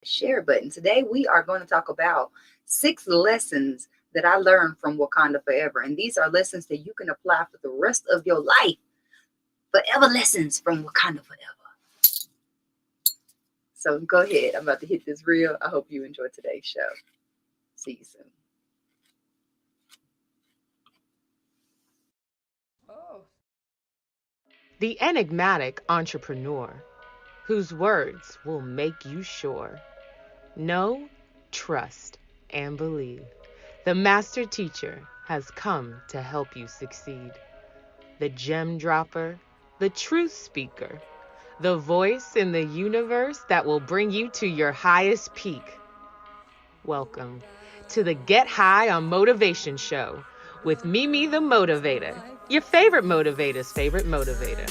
share button. Today we are going to talk about 6 lessons that I learned from Wakanda Forever. And these are lessons that you can apply for the rest of your life. Forever lessons from Wakanda Forever. So go ahead. I'm about to hit this reel. I hope you enjoy today's show. See you soon. The enigmatic entrepreneur whose words will make you sure. Know, trust, and believe. The master teacher has come to help you succeed. The gem dropper, the truth speaker, the voice in the universe that will bring you to your highest peak. Welcome to the Get High on Motivation Show with Mimi the Motivator, your favorite motivator's favorite motivator.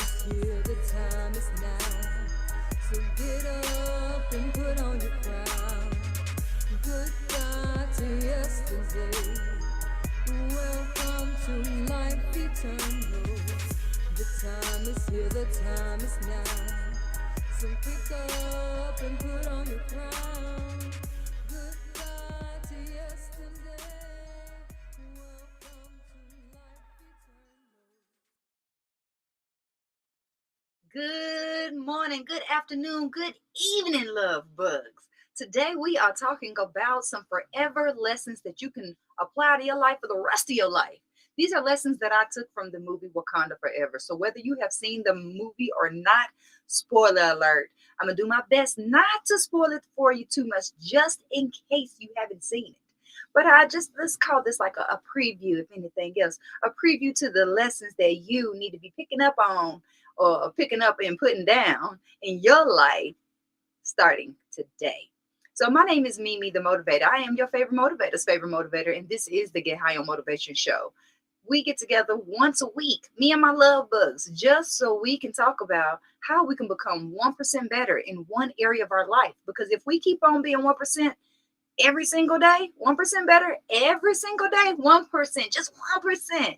Good morning, good afternoon, good evening, love bugs. Today we are talking about some forever lessons that you can apply to your life for the rest of your life. These are lessons that I took from the movie Wakanda Forever. So whether you have seen the movie or not, spoiler alert, I'm going to do my best not to spoil it for you too much, just in case you haven't seen it. But let's call this like a preview, if anything else, a preview to the lessons that you need to be picking up on or picking up and putting down in your life starting today. So my name is Mimi the Motivator. I am your favorite motivator, and this is the Get High on Motivation Show. We get together once a week, me and my love bugs, just so we can talk about how we can become 1% better in one area of our life. Because if we keep on being 1% every single day, 1% better every single day, 1%, just 1%.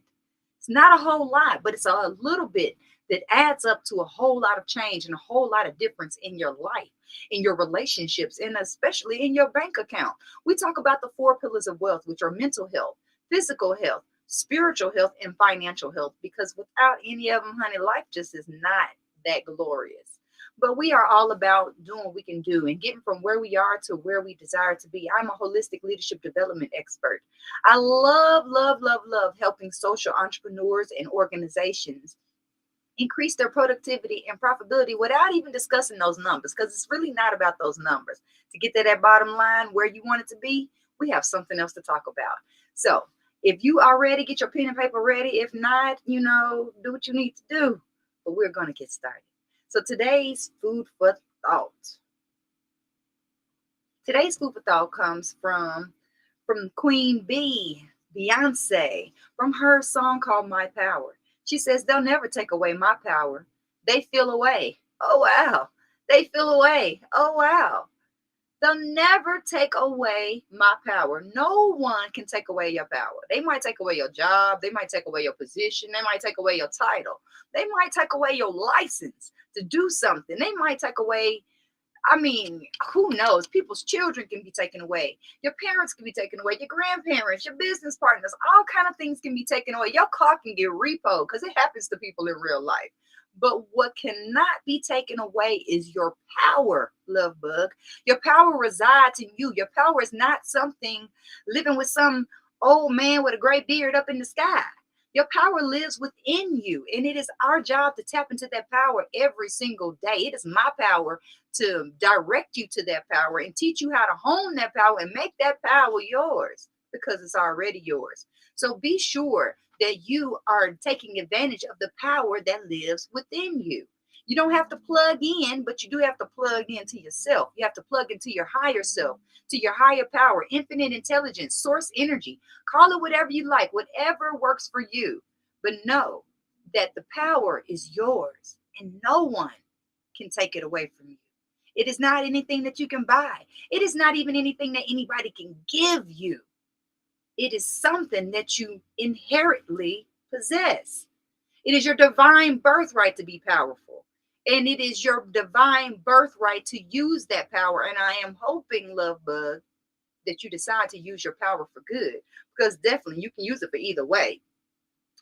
It's not a whole lot, but it's a little bit that adds up to a whole lot of change and a whole lot of difference in your life, in your relationships, and especially in your bank account. We talk about the 4 pillars of wealth, which are mental health, physical health, spiritual health, and financial health, because without any of them, honey, life just is not that glorious. But we are all about doing what we can do and getting from where we are to where we desire to be. I'm a holistic leadership development expert. I love, love, love, love helping social entrepreneurs and organizations increase their productivity and profitability without even discussing those numbers, because it's really not about those numbers. To get to that bottom line where you want it to be, we have something else to talk about. So if you are ready, get your pen and paper ready. If not, do what you need to do. But we're going to get started. So today's food for thought. Today's food for thought comes from Queen B, Beyonce, from her song called My Power. She says, they'll never take away my power. They feel away. Oh, wow. They feel away. Oh, wow. They'll never take away my power. No one can take away your power. They might take away your job. They might take away your position. They might take away your title. They might take away your license to do something. They might take away, who knows? People's children can be taken away. Your parents can be taken away. Your grandparents, your business partners, all kind of things can be taken away. Your car can get repoed because it happens to people in real life. But what cannot be taken away is your power, love bug. Your power resides in you. Your power is not something living with some old man with a gray beard up in the sky. Your power lives within you, and it is our job to tap into that power every single day. It is my power to direct you to that power and teach you how to hone that power and make that power yours, because it's already yours. So be sure that you are taking advantage of the power that lives within you. You don't have to plug in, but you do have to plug into yourself. You have to plug into your higher self, to your higher power, infinite intelligence, source energy. Call it whatever you like, whatever works for you. But know that the power is yours and no one can take it away from you. It is not anything that you can buy. It is not even anything that anybody can give you. It is something that you inherently possess. It is your divine birthright to be powerful. And it is your divine birthright to use that power. And I am hoping, love bug, that you decide to use your power for good, because definitely you can use it for either way.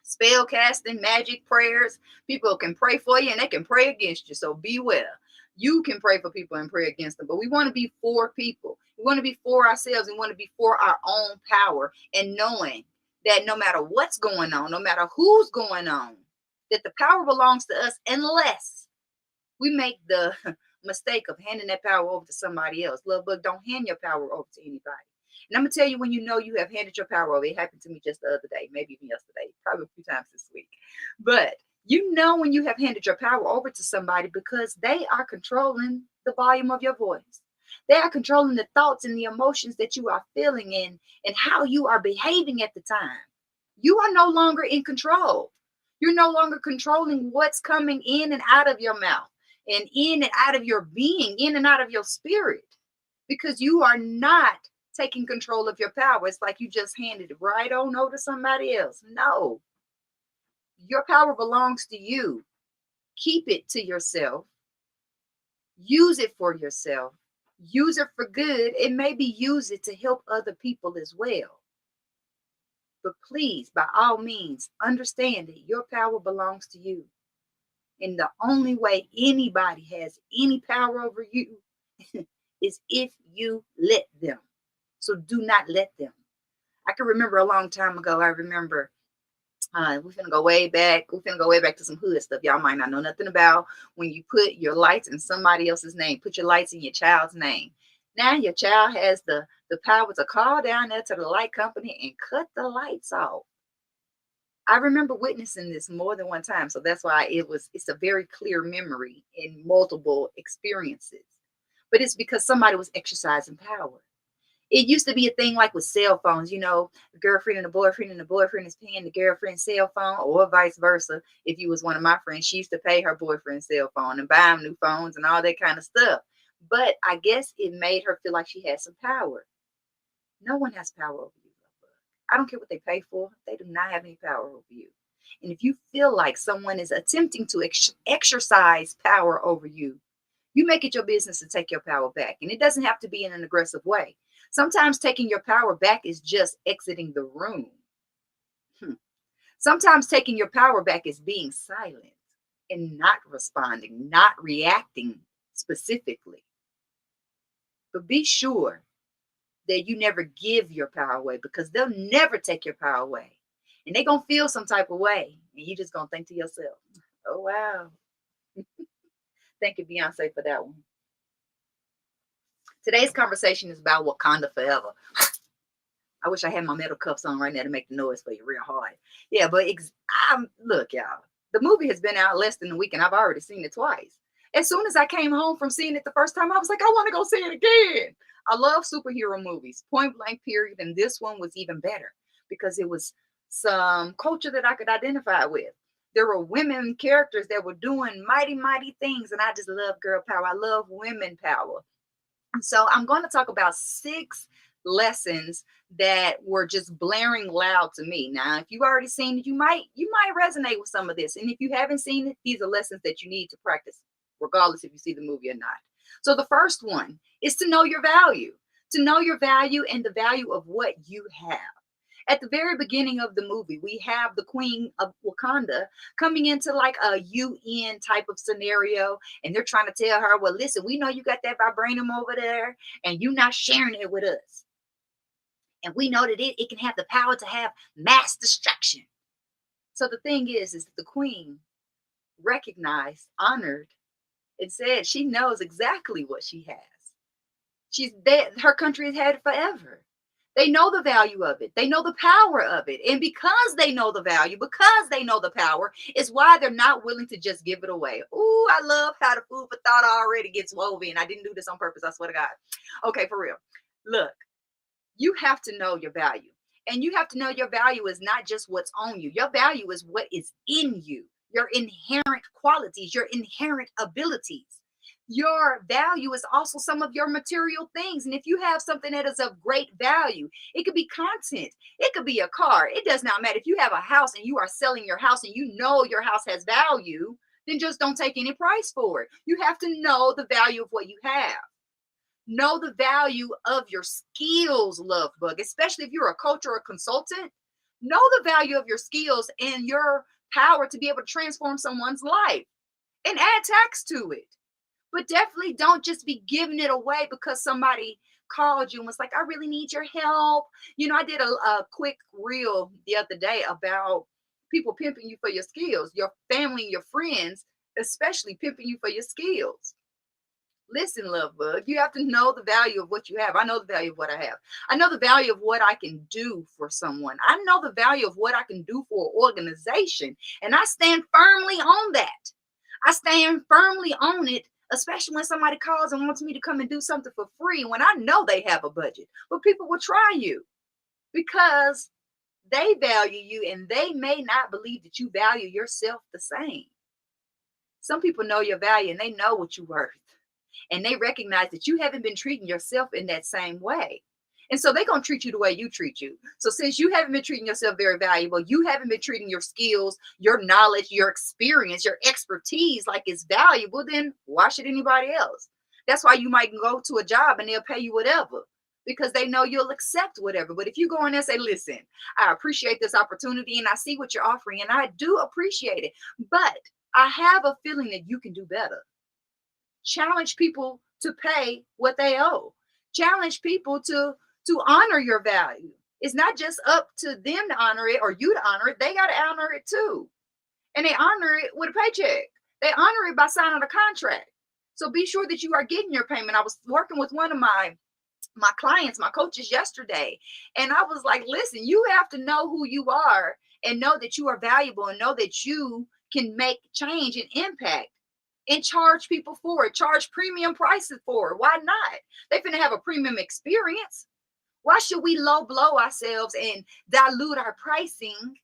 Spell casting, magic, prayers. People can pray for you and they can pray against you. So beware. You can pray for people and pray against them, but we want to be for people. We want to be for ourselves. We want to be for our own power, and knowing that no matter what's going on, no matter who's going on, that the power belongs to us unless we make the mistake of handing that power over to somebody else. Love bug, don't hand your power over to anybody. And I'm gonna tell you, when you know you have handed your power over. It happened to me just the other day, maybe even yesterday, probably a few times this week. But you know when you have handed your power over to somebody, because they are controlling the volume of your voice. They are controlling the thoughts and the emotions that you are feeling in, and how you are behaving at the time. You are no longer in control. You're no longer controlling what's coming in and out of your mouth, and in and out of your being, in and out of your spirit, because you are not taking control of your power. It's like you just handed it right on over to somebody else. No, your power belongs to you. Keep it to yourself. Use it for yourself. Use it for good, and maybe use it to help other people as well. But please, by all means, understand that your power belongs to you. And the only way anybody has any power over you is if you let them. So do not let them. I can remember a long time ago. I remember we're gonna go way back. We're gonna go way back to some hood stuff y'all might not know nothing about. When you put your lights in somebody else's name, put your lights in your child's name. Now your child has the power to call down there to the light company and cut the lights off. I remember witnessing this more than one time, so that's why it's a very clear memory in multiple experiences. But it's because somebody was exercising power. It used to be a thing like with cell phones, the girlfriend and the boyfriend is paying the girlfriend's cell phone, or vice versa. If you was one of my friends, she used to pay her boyfriend's cell phone and buy him new phones and all that kind of stuff. But I guess it made her feel like she had some power. No one has power over you. I don't care what they pay for. They do not have any power over you. And if you feel like someone is attempting to exercise power over you, you make it your business to take your power back. And it doesn't have to be in an aggressive way. Sometimes taking your power back is just exiting the room. Sometimes taking your power back is being silent and not responding, not reacting specifically. But be sure that you never give your power away, because they'll never take your power away. And they're going to feel some type of way. And you just going to think to yourself, oh, wow. Thank you, Beyonce, for that one. Today's conversation is about Wakanda Forever. I wish I had my metal cuffs on right now to make the noise for you real hard. Yeah, but look, y'all. The movie has been out less than a week, and I've already seen it twice. As soon as I came home from seeing it the first time, I was like, I want to go see it again. I love superhero movies, point blank, period. And this one was even better because it was some culture that I could identify with. There were women characters that were doing mighty, mighty things. And I just love girl power. I love women power. So I'm going to talk about 6 lessons that were just blaring loud to me. Now, if you've already seen it, you might resonate with some of this. And if you haven't seen it, these are lessons that you need to practice, regardless if you see the movie or not. So the first one is to know your value, and the value of what you have. At the very beginning of the movie, we have the Queen of Wakanda coming into like a UN type of scenario, and they're trying to tell her, well, listen, we know you got that vibranium over there, and you're not sharing it with us. And we know that it can have the power to have mass destruction. So the thing is that the Queen recognized, honored, and said she knows exactly what she has. Her country has had it forever. They know the value of it. They know the power of it. And because they know the value, because they know the power, is why they're not willing to just give it away. Ooh, I love how the food for thought already gets woven. I didn't do this on purpose, I swear to God. Okay, for real. Look, you have to know your value. And you have to know your value is not just what's on you. Your value is what is in you, your inherent qualities, your inherent abilities. Your value is also some of your material things. And if you have something that is of great value, it could be content, it could be a car. It does not matter. If you have a house and you are selling your house and you know your house has value, then just don't take any price for it. You have to know the value of what you have. Know the value of your skills, love bug, especially if you're a coach or a consultant. Know the value of your skills and your power to be able to transform someone's life and add tax to it. But definitely don't just be giving it away because somebody called you and was like, I really need your help. I did a quick reel the other day about people pimping you for your skills, your family and your friends, especially pimping you for your skills. Listen, love bug, you have to know the value of what you have. I know the value of what I have. I know the value of what I can do for someone. I know the value of what I can do for an organization. And I stand firmly on that. I stand firmly on it, especially when somebody calls and wants me to come and do something for free when I know they have a budget. But people will try you because they value you and they may not believe that you value yourself the same. Some people know your value and they know what you're worth. And they recognize that you haven't been treating yourself in that same way. And so they're going to treat you the way you treat you. So since you haven't been treating yourself very valuable, you haven't been treating your skills, your knowledge, your experience, your expertise like it's valuable, then why should anybody else? That's why you might go to a job and they'll pay you whatever because they know you'll accept whatever. But if you go in there and say, listen, I appreciate this opportunity and I see what you're offering and I do appreciate it, but I have a feeling that you can do better. Challenge people to pay what they owe. Challenge people to honor your value. It's not just up to them to honor it or you to honor it. They got to honor it too. And they honor it with a paycheck. They honor it by signing a contract. So be sure that you are getting your payment. I was working with one of my clients, my coaches yesterday, and I was like, listen, you have to know who you are and know that you are valuable and know that you can make change and impact and charge people for it, charge premium prices for it. Why not? They finna have a premium experience. Why should we low blow ourselves and dilute our pricing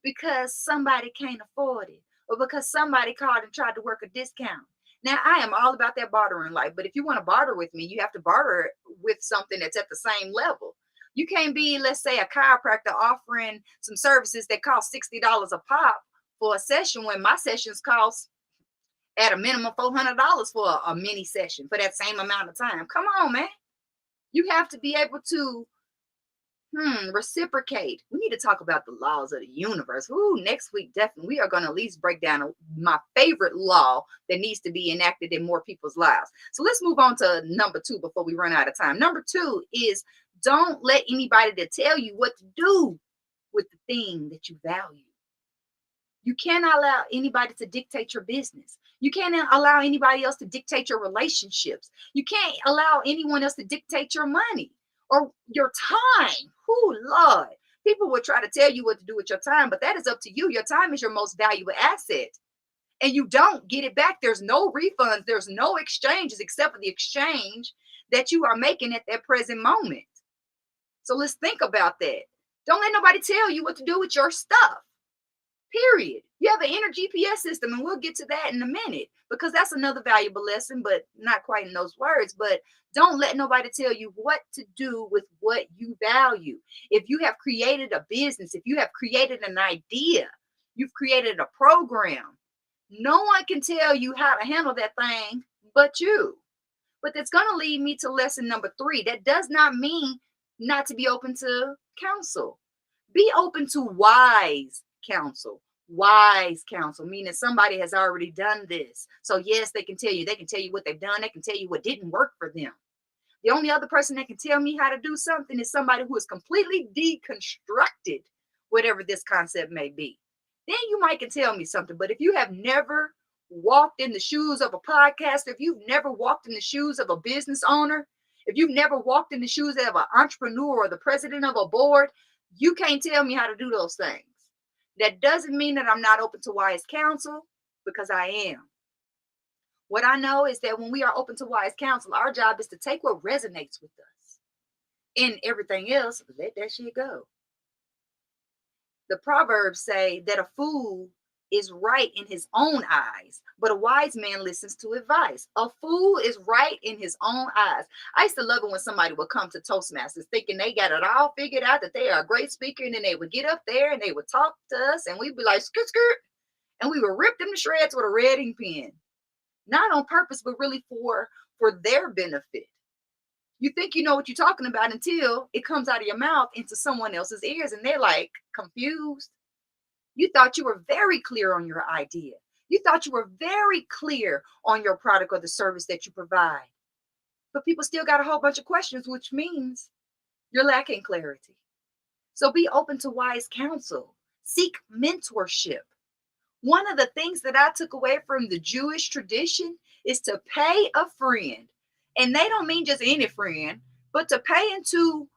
because somebody can't afford it or because somebody called and tried to work a discount? Now, I am all about that bartering life, but if you want to barter with me, you have to barter with something that's at the same level. You can't be, let's say, a chiropractor offering some services that cost $60 a pop for a session when my sessions cost at a minimum $400 for a mini session for that same amount of time. Come on, man. You have to be able to reciprocate. We need to talk about the laws of the universe. Ooh, next week, definitely, we are going to at least break down my favorite law that needs to be enacted in more people's lives. So let's move on to number 2 before we run out of time. Number 2 is don't let anybody to tell you what to do with the thing that you value. You cannot allow anybody to dictate your business. You can't allow anybody else to dictate your relationships. You can't allow anyone else to dictate your money or your time. Oh, Lord. People will try to tell you what to do with your time, but that is up to you. Your time is your most valuable asset. And you don't get it back. There's no refunds. There's no exchanges except for the exchange that you are making at that present moment. So let's think about that. Don't let nobody tell you what to do with your stuff. Period. You have an inner GPS system, and we'll get to that in a minute because that's another valuable lesson, but not quite in those words. But don't let nobody tell you what to do with what you value. If you have created a business, if you have created an idea, you've created a program, no one can tell you how to handle that thing but you. But that's going to lead me to lesson number 3. That does not mean not to be open to counsel. Be open to wise counsel. Wise counsel, meaning somebody has already done this. So yes, they can tell you what they've done. They can tell you what didn't work for them. The only other person that can tell me how to do something is somebody who has completely deconstructed whatever this concept may be. Then you might can tell me something. But if you have never walked in the shoes of a podcaster, if you've never walked in the shoes of a business owner, if you've never walked in the shoes of an entrepreneur or the president of a board, you can't tell me how to do those things. That doesn't mean that I'm not open to wise counsel, because I am. What I know is that when we are open to wise counsel, our job is to take what resonates with us and everything else, let that shit go. The Proverbs say that a fool is right in his own eyes, but a wise man listens to advice. A fool is right in his own eyes. I used to love it when somebody would come to Toastmasters thinking they got it all figured out, that they are a great speaker, and then they would get up there and they would talk to us and we'd be like, skirt, skirt. And we would rip them to shreds with a red ink pen, not on purpose, but really for their benefit. You think you know what you're talking about until it comes out of your mouth into someone else's ears and they're like confused. You thought you were very clear on your idea. You thought you were very clear on your product or the service that you provide. But people still got a whole bunch of questions, which means you're lacking clarity. So be open to wise counsel. Seek mentorship. One of the things that I took away from the Jewish tradition is to pay a friend. And they don't mean just any friend, but to pay into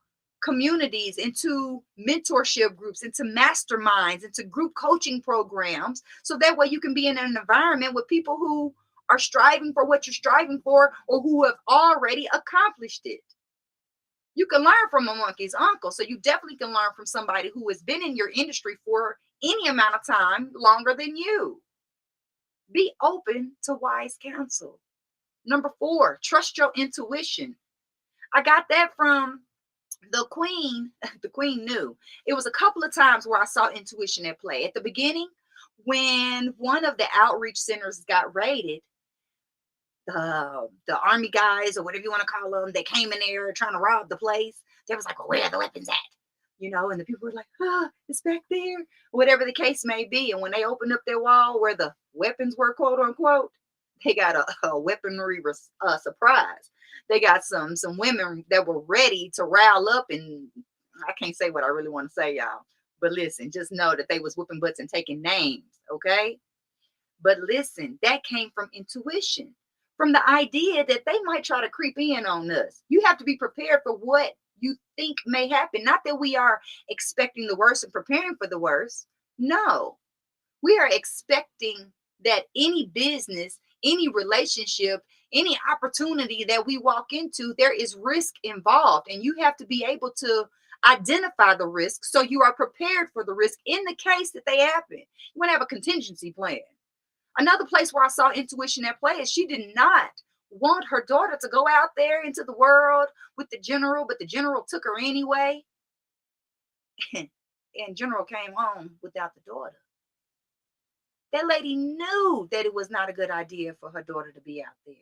communities, into mentorship groups, into masterminds, into group coaching programs. So that way you can be in an environment with people who are striving for what you're striving for or who have already accomplished it. You can learn from a monkey's uncle. So you definitely can learn from somebody who has been in your industry for any amount of time longer than you. Be open to wise counsel. Number 4, trust your intuition. I got that from the queen. The queen knew. It was a couple of times where I saw intuition at play. At the beginning, when one of the outreach centers got raided, the army guys or whatever you want to call them, they came in there trying to rob the place. They was like, well, where are the weapons at? And the people were like, it's back there, whatever the case may be. And when they opened up their wall where the weapons were, quote unquote, they got a weaponry surprise. They got some women that were ready to rile up, and I can't say what I really want to say, y'all. But listen, just know that they was whooping butts and taking names, okay? But listen, that came from intuition, from the idea that they might try to creep in on us. You have to be prepared for what you think may happen. Not that we are expecting the worst and preparing for the worst. No, we are expecting that any business, any relationship, any opportunity that we walk into, there is risk involved. And you have to be able to identify the risk so you are prepared for the risk in the case that they happen. You want to have a contingency plan. Another place where I saw intuition at play is she did not want her daughter to go out there into the world with the general, but the general took her anyway. And general came home without the daughter. That lady knew that it was not a good idea for her daughter to be out there.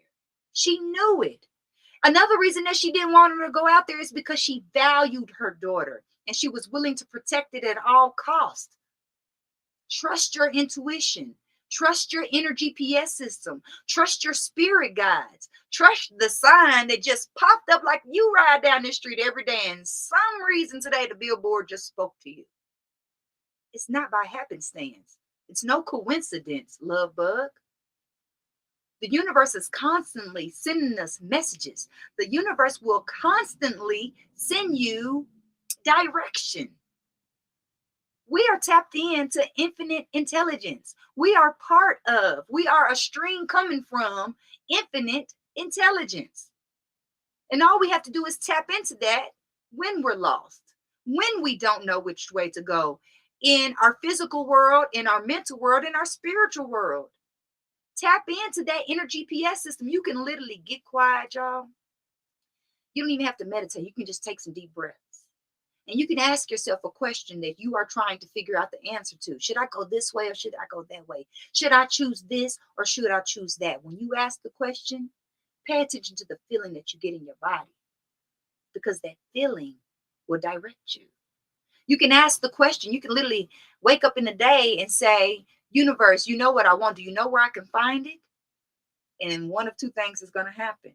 She knew it. Another reason that she didn't want her to go out there is because she valued her daughter and she was willing to protect it at all costs. Trust your intuition. Trust your inner GPS system. Trust your spirit guides. Trust the sign that just popped up like you ride down the street every day and some reason today the billboard just spoke to you. It's not by happenstance. It's no coincidence, love bug. The universe is constantly sending us messages. The universe will constantly send you direction. We are tapped into infinite intelligence. We are a stream coming from infinite intelligence. And all we have to do is tap into that when we're lost, when we don't know which way to go in our physical world, in our mental world, in our spiritual world. Tap into that inner GPS system. You can literally get quiet, y'all. You don't even have to meditate. You can just take some deep breaths. And you can ask yourself a question that you are trying to figure out the answer to. Should I go this way or should I go that way? Should I choose this or should I choose that? When you ask the question, pay attention to the feeling that you get in your body, because that feeling will direct you. You can ask the question. You can literally wake up in the day and say, universe, you know what I want. Do you know where I can find it? And one of two things is going to happen.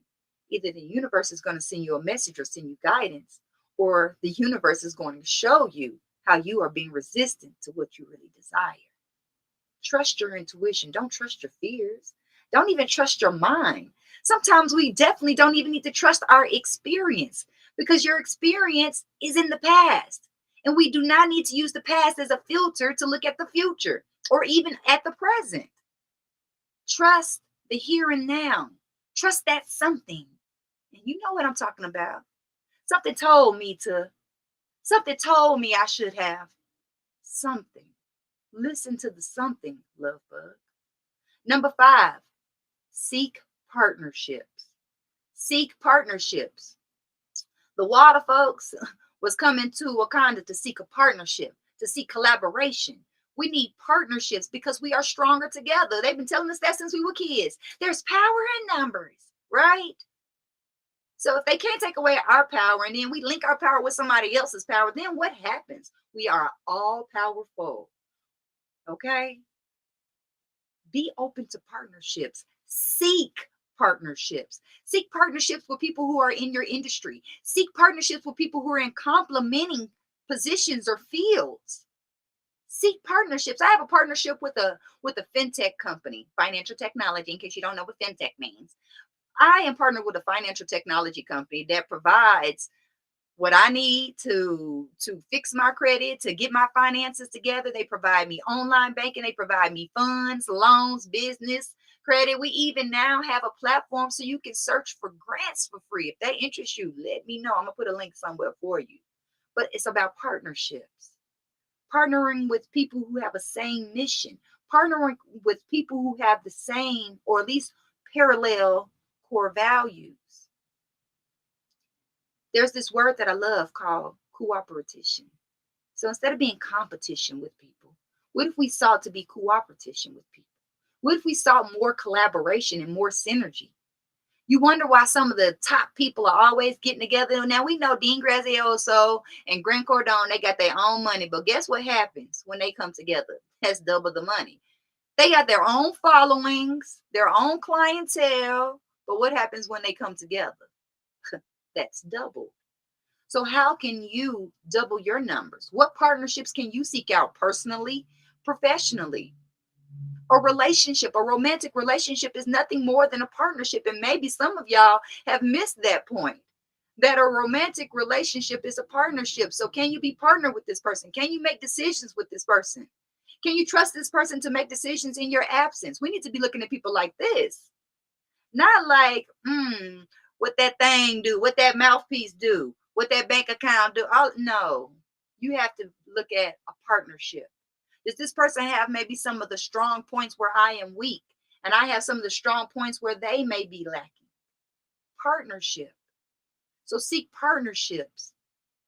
Either the universe is going to send you a message or send you guidance, or the universe is going to show you how you are being resistant to what you really desire. Trust your intuition. Don't trust your fears. Don't even trust your mind. Sometimes we definitely don't even need to trust our experience, because your experience is in the past. And we do not need to use the past as a filter to look at the future or even at the present. Trust the here and now. Trust that something. And you know what I'm talking about. Something told me I should have something. Listen to the something, love bug. Number 5, seek partnerships. Seek partnerships. The water folks was coming to Wakanda to seek a partnership, to seek collaboration. We need partnerships because we are stronger together. They've been telling us that since we were kids. There's power in numbers, right? So if they can't take away our power and then we link our power with somebody else's power, then what happens? We are all powerful. Okay? Be open to partnerships. Seek partnerships. Seek partnerships with people who are in your industry. Seek partnerships with people who are in complementing positions or fields. Seek partnerships. I have a partnership with a fintech company, financial technology, in case you don't know what fintech means. I am partnered with a financial technology company that provides what I need to fix my credit, to get my finances together. They provide me online banking, they provide me funds, loans, business credit. We even now have a platform so you can search for grants for free. If that interests you, let me know. I'm gonna put a link somewhere for you. But it's about partnerships. Partnering with people who have a same mission, partnering with people who have the same or at least parallel core values. There's this word that I love called cooperation. So instead of being competition with people, what if we sought to be cooperation with people? What if we sought more collaboration and more synergy? You wonder why some of the top people are always getting together. Now we know Dean Grazioso and Grant Cardone, they got their own money, but guess what happens when they come together? That's double the money. They got their own followings, their own clientele, but what happens when they come together? That's double. So, how can you double your numbers? What partnerships can you seek out personally, professionally? A relationship, a romantic relationship is nothing more than a partnership. And maybe some of y'all have missed that point that a romantic relationship is a partnership. So, can you be partnered with this person? Can you make decisions with this person? Can you trust this person to make decisions in your absence? We need to be looking at people like this, not like, what that thing do, what that mouthpiece do, what that bank account do. Oh no, you have to look at a partnership. Does this person have maybe some of the strong points where I am weak, and I have some of the strong points where they may be lacking? Partnership. So seek partnerships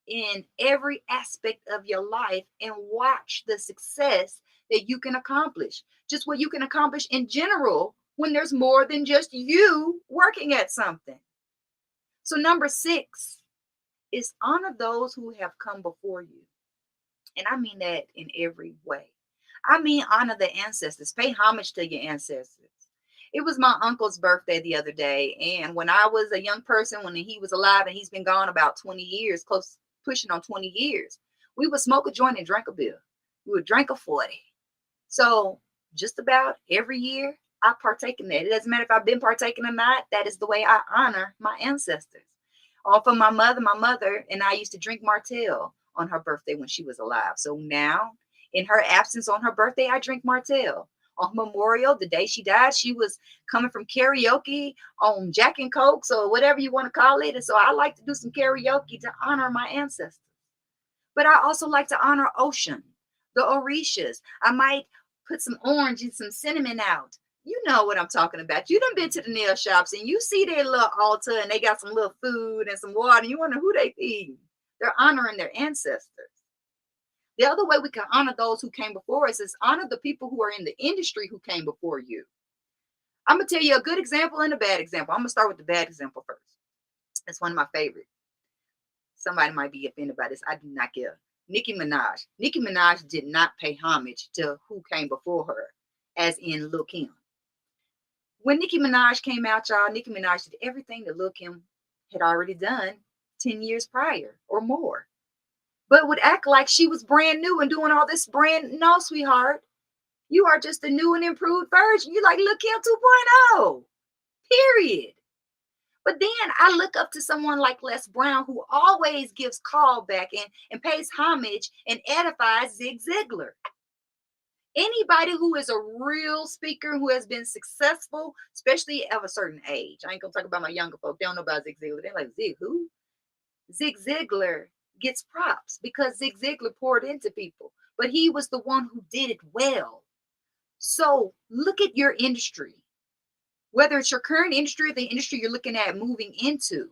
in every aspect of your life and watch the success that you can accomplish. Just what you can accomplish in general when there's more than just you working at something. So, number 6 is honor those who have come before you. And I mean that in every way. I mean, honor the ancestors, pay homage to your ancestors. It was my uncle's birthday the other day. And when I was a young person, when he was alive, and he's been gone about 20 years, close pushing on 20 years, we would smoke a joint and drink a beer. We would drink a 40. So, just about every year, I partake in that. It doesn't matter if I've been partaking or not. That is the way I honor my ancestors. Off of my mother and I used to drink Martell on her birthday when she was alive. So now, in her absence on her birthday, I drink Martell. On Memorial, the day she died, she was coming from karaoke on Jack and Cokes or whatever you want to call it. And so I like to do some karaoke to honor my ancestors. But I also like to honor Ocean, the Orishas. I might put some orange and some cinnamon out. You know what I'm talking about. You done been to the nail shops and you see their little altar and they got some little food and some water. And you wonder who they feeding. They're honoring their ancestors. The other way we can honor those who came before us is honor the people who are in the industry who came before you. I'm going to tell you a good example and a bad example. I'm going to start with the bad example first. It's one of my favorites. Somebody might be offended by this. I do not care. Nicki Minaj. Nicki Minaj did not pay homage to who came before her, as in Lil Kim. When Nicki Minaj came out, y'all, Nicki Minaj did everything that Lil Kim had already done 10 years prior or more. But would act like she was brand new and doing all this brand. No, sweetheart. You are just a new and improved version. You like Lil Kim 2.0. Period. But then I look up to someone like Les Brown, who always gives callback and pays homage and edifies Zig Ziglar. Anybody who is a real speaker who has been successful, especially of a certain age. I ain't gonna talk about my younger folk. They don't know about Zig Ziglar. They're like, Zig who? Zig Ziglar gets props because Zig Ziglar poured into people, but he was the one who did it well. So look at your industry, whether it's your current industry or the industry you're looking at moving into.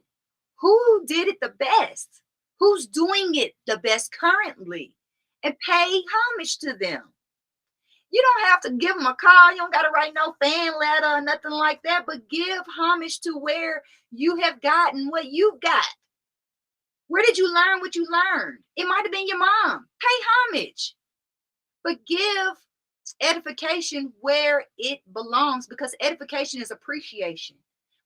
Who did it the best? Who's doing it the best currently? And pay homage to them. You don't have to give them a call. You don't got to write no fan letter or nothing like that, but give homage to where you have gotten what you've got. Where did you learn what you learned? It might have been your mom. Pay homage, but give edification where it belongs, because edification is appreciation.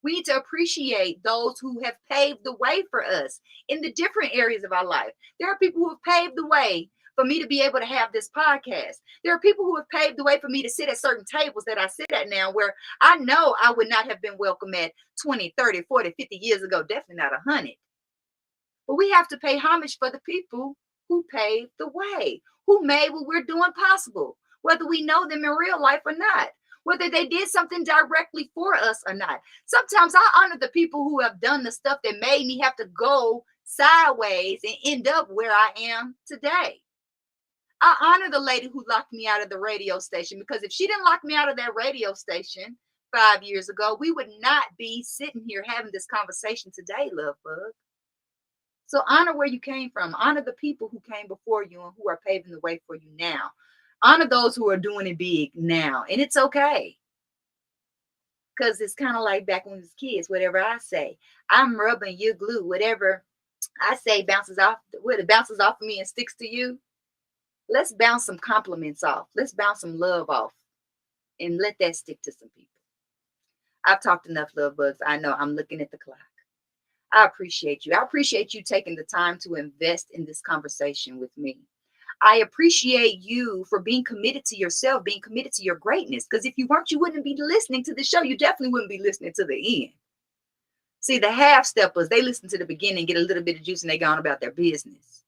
We need to appreciate those who have paved the way for us in the different areas of our life. There are people who have paved the way for me to be able to have this podcast. There are people who have paved the way for me to sit at certain tables that I sit at now, where I know I would not have been welcome at 20, 30, 40, 50 years ago, definitely not 100. But we have to pay homage for the people who paved the way, who made what we're doing possible, whether we know them in real life or not, whether they did something directly for us or not. Sometimes I honor the people who have done the stuff that made me have to go sideways and end up where I am today. I honor the lady who locked me out of the radio station, because if she didn't lock me out of that radio station 5 years ago, we would not be sitting here having this conversation today, love bug. So honor where you came from. Honor the people who came before you and who are paving the way for you now. Honor those who are doing it big now. And it's okay. Because it's kind of like back when we was kids, whatever I say, I'm rubbing you glue. Whatever I say bounces off, what it bounces off of me and sticks to you. Let's bounce some compliments off. Let's bounce some love off and let that stick to some people. I've talked enough, love bugs. I know I'm looking at the clock. I appreciate you. I appreciate you taking the time to invest in this conversation with me. I appreciate you for being committed to yourself, being committed to your greatness. Because if you weren't, you wouldn't be listening to the show. You definitely wouldn't be listening to the end. See, the half steppers, they listen to the beginning, get a little bit of juice, and they go on about their business.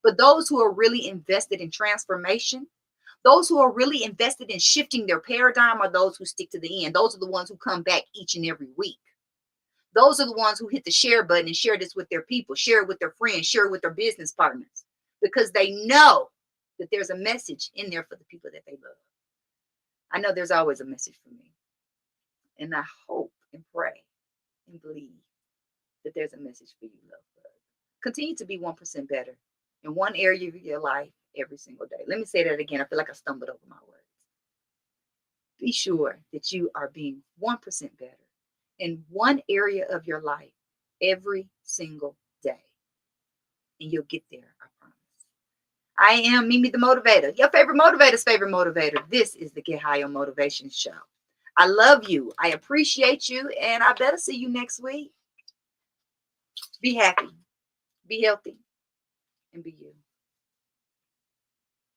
But those who are really invested in transformation, those who are really invested in shifting their paradigm, are those who stick to the end. Those are the ones who come back each and every week. Those are the ones who hit the share button and share this with their people, share it with their friends, share it with their business partners, because they know that there's a message in there for the people that they love. I know there's always a message for me. And I hope and pray and believe that there's a message for you, love. Continue to be 1% better in one area of your life every single day. Let me say that again. I feel like I stumbled over my words. Be sure that you are being 1% better in one area of your life every single day. And you'll get there, I promise. I am Mimi the Motivator, your favorite motivator's favorite motivator. This is the Get High on Motivation Show. I love you. I appreciate you. And I better see you next week. Be happy, be healthy, and be you.